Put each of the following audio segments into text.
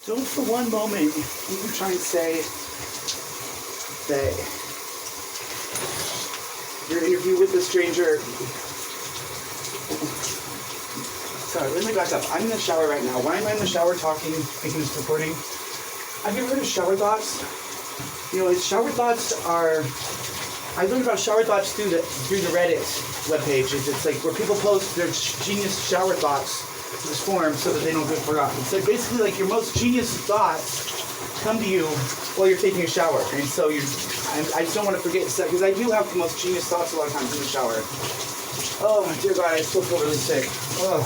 Don't for one moment even try and say that your interview with the stranger. Sorry, let me back up. I'm in the shower right now. Why am I in the shower talking, making this recording? Have you ever heard of shower thoughts? You know, shower thoughts are. I learned about shower thoughts through the Reddit webpage. It's like where people post their genius shower thoughts to this forum so that they don't get forgotten. So basically, like your most genius thoughts come to you while you're taking a shower, and so I just don't want to forget because I do have the most genius thoughts a lot of times in the shower. Oh dear God, I still feel really sick. Oh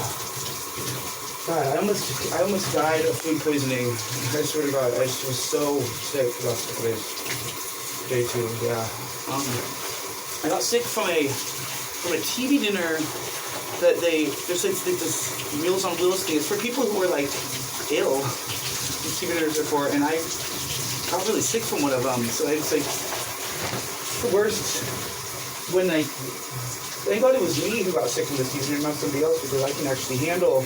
God, I almost died of food poisoning. I swear to God, I just was so sick the last couple days. Day 2, yeah. I got sick from a TV dinner that there's like this Meals on Wheels thing. It's for people who are like ill. These TV dinners are for, and I got really sick from one of them. So it's like the worst when like. Thank God it was me who got sick from this TV dinner, not somebody else, because I can actually handle,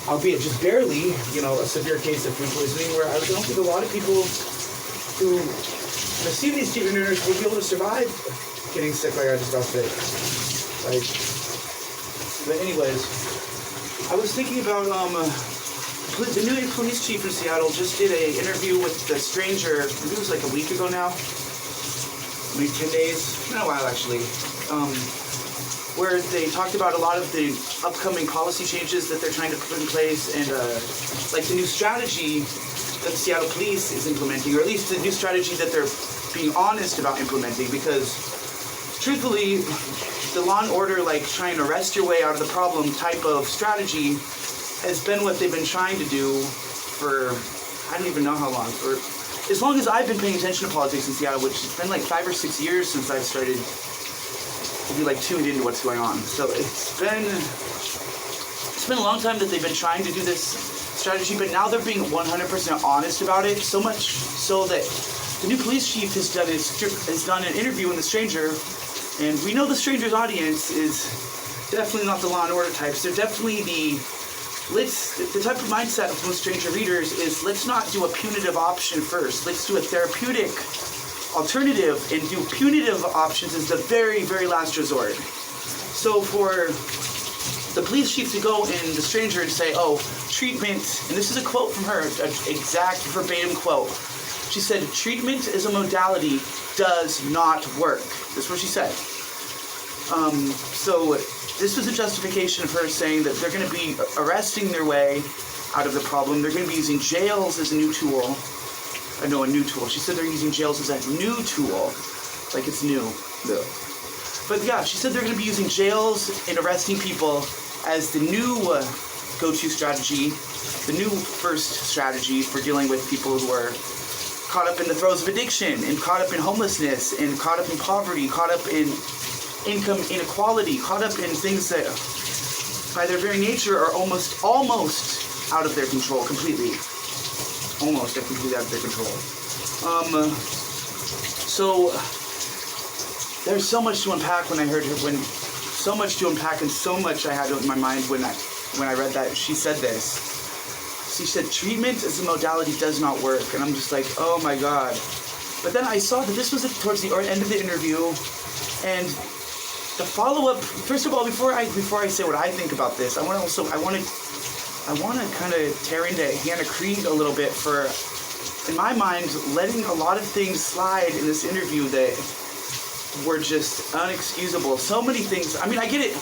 albeit just barely, a severe case of food poisoning. Where I don't think a lot of people who receive these TV dinners will be able to survive getting sick like I just got sick. But anyways, I was thinking about the new police chief in Seattle just did an interview with the stranger. Maybe it was like a week ago now, maybe 10 days, not a while actually, where they talked about a lot of the upcoming policy changes that they're trying to put in place and like the new strategy that the Seattle police is implementing, or at least the new strategy that they're being honest about implementing, because truthfully, the law and order, like trying to wrest your way out of the problem type of strategy has been what they've been trying to do for, I don't even know how long, for as long as I've been paying attention to politics in Seattle, which has been like 5 or 6 years since I've started to be like tuned into what's going on. So it's been a long time that they've been trying to do this strategy, but now they're being 100% honest about it, so much so that the new police chief has done an interview with the stranger, and we know the stranger's audience is definitely not the Law and Order types. They're definitely the type of mindset of most stranger readers is, let's not do a punitive option first. Let's do a therapeutic alternative, and do punitive options as the very, very last resort. So for the police chief to go in the stranger and say, oh, treatment, and this is a quote from her, an exact verbatim quote. She said, treatment as a modality does not work. That's what she said. So this was a justification of her saying that they're going to be arresting their way out of the problem. They're going to be using jails as a new tool. A new tool. She said they're using jails as a new tool. Like it's new. No. But yeah, she said they're going to be using jails and arresting people as the new go-to strategy, the new first strategy for dealing with people who are caught up in the throes of addiction, and caught up in homelessness, and caught up in poverty, caught up in income inequality, caught up in things that by their very nature are almost out of their control completely. Almost completely out of their control. So there's so much to unpack when I heard her, so much to unpack and so much I had in my mind when I read that she said this. She said treatment as a modality does not work, and I'm just like, oh my God. But then I saw that this was towards the end of the interview, and the follow-up. First of all, before I say what I think about this, I want to kind of tear into Hannah Creed a little bit for, in my mind, letting a lot of things slide in this interview that were just unexcusable. So many things. I mean, I get it.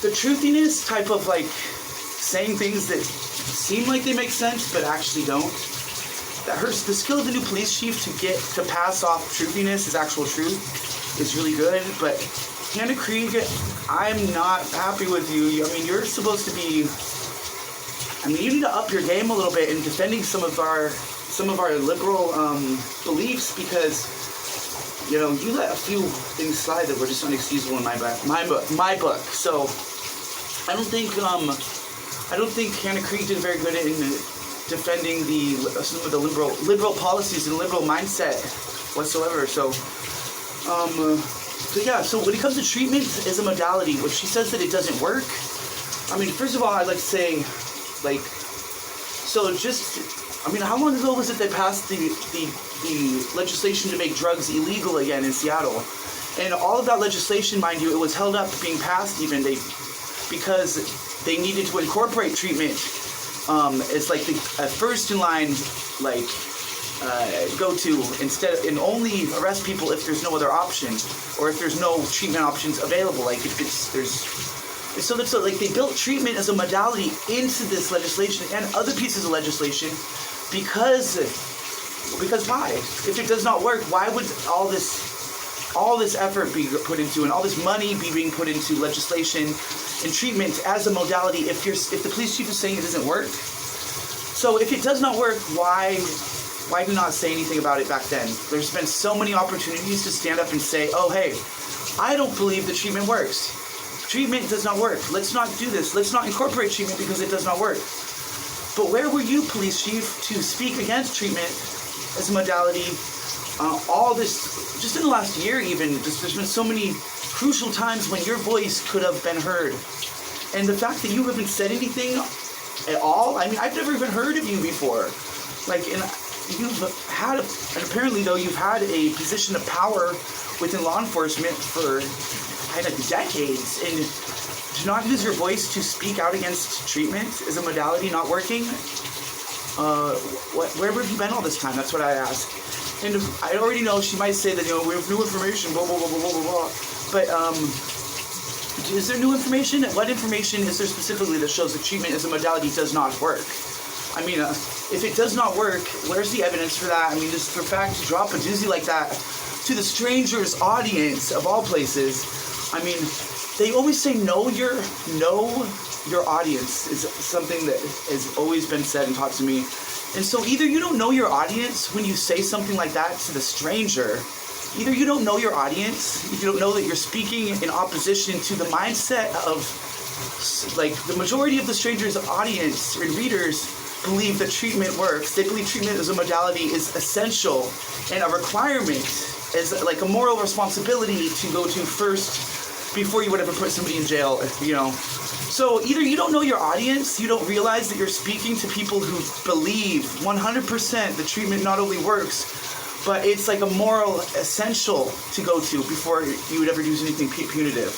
The truthiness type of like saying things that seem like they make sense but actually don't. That hurts. The skill of the new police chief to pass off truthiness as actual truth is really good. But Hannah Creed, I'm not happy with you. I mean, you're supposed to be. I mean, you need to up your game a little bit in defending some of our liberal beliefs, because you let a few things slide that were just unexcusable in my book. So I don't think Hannah Creed did very good in defending some of the liberal policies and liberal mindset whatsoever. So so when it comes to treatment as a modality, when she says that it doesn't work, I mean, first of all, I'd like to say, like, So how long ago was it they passed the legislation to make drugs illegal again in Seattle? And all of that legislation, mind you, it was held up being passed even because they needed to incorporate treatment as like the first in line, like go-to and only arrest people if there's no other option or if there's no treatment options available. Like so like they built treatment as a modality into this legislation and other pieces of legislation because why? If it does not work, why would all this effort be put into and all this money be being put into legislation and treatment as a modality if the police chief is saying it doesn't work? So if it does not work, why do not say anything about it back then? There's been so many opportunities to stand up and say, oh hey, I don't believe the treatment works. Treatment does not work. Let's not do this. Let's not incorporate treatment because it does not work. But where were you, police chief, to speak against treatment as a modality? All this, just in the last year even, there's been so many crucial times when your voice could have been heard. And the fact that you haven't said anything at all, I mean, I've never even heard of you before. Like, and apparently though, you've had a position of power within law enforcement for decades, and to not use your voice to speak out against treatment as a modality not working, where have you been all this time? That's what I ask. And I already know she might say that, we have new information, blah, blah, blah, blah, blah, blah. But is there new information? What information is there specifically that shows that treatment as a modality does not work? I mean, if it does not work, where's the evidence for that? I mean, just for fact to drop a doozy like that to the stranger's audience of all places. I mean, they always say know your audience is something that has always been said and taught to me. And so either you don't know your audience when you say something like that to the stranger, either you don't know your audience, you don't know that you're speaking in opposition to the mindset of, like, the majority of the stranger's audience and readers believe that treatment works. They believe treatment as a modality is essential and a requirement, as like a moral responsibility to go to first before you would ever put somebody in jail, So either you don't know your audience, you don't realize that you're speaking to people who believe 100% that treatment not only works, but it's like a moral essential to go to before you would ever do anything punitive.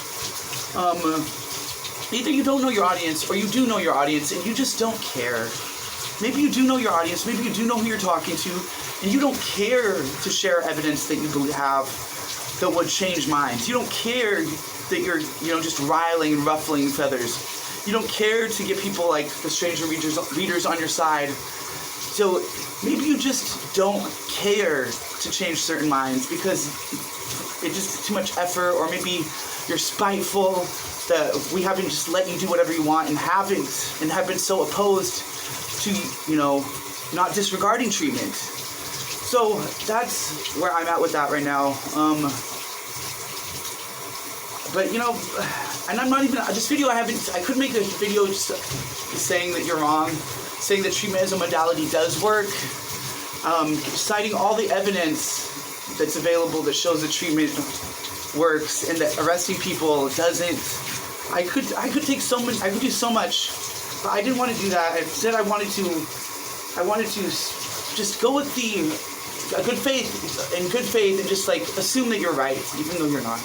Either you don't know your audience or you do know your audience and you just don't care. Maybe you do know your audience, maybe you do know who you're talking to, and you don't care to share evidence that you have that would change minds. You don't care that you're, just riling and ruffling feathers. You don't care to get people like the stranger readers on your side. So maybe you just don't care to change certain minds because it's just too much effort, or maybe you're spiteful that we haven't just let you do whatever you want and have been so opposed to, not disregarding treatment. So that's where I'm at with that right now. But and I'm not even, this video I couldn't make a video just saying that you're wrong, saying that treatment as a modality does work, citing all the evidence that's available that shows that treatment works and that arresting people doesn't. I could do so much, but I didn't want to do that. Instead, I wanted to just go with good faith and just like assume that you're right, even though you're not.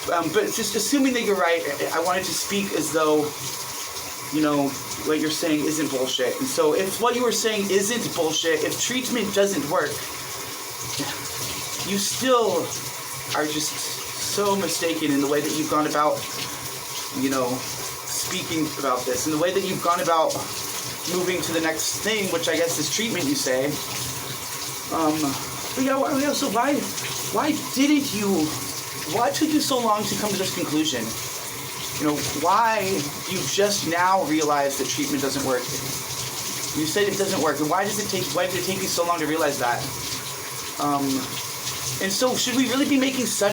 But just assuming that you're right, I wanted to speak as though, what you're saying isn't bullshit. And so if what you were saying isn't bullshit, if treatment doesn't work, you still are just so mistaken in the way that you've gone about, speaking about this, and the way that you've gone about moving to the next thing, which I guess is treatment, you say. But yeah, so why didn't you... Why took you so long to come to this conclusion? Why you just now realize that treatment doesn't work? You said it doesn't work, and why did it take you so long to realize that? And so should we really be making such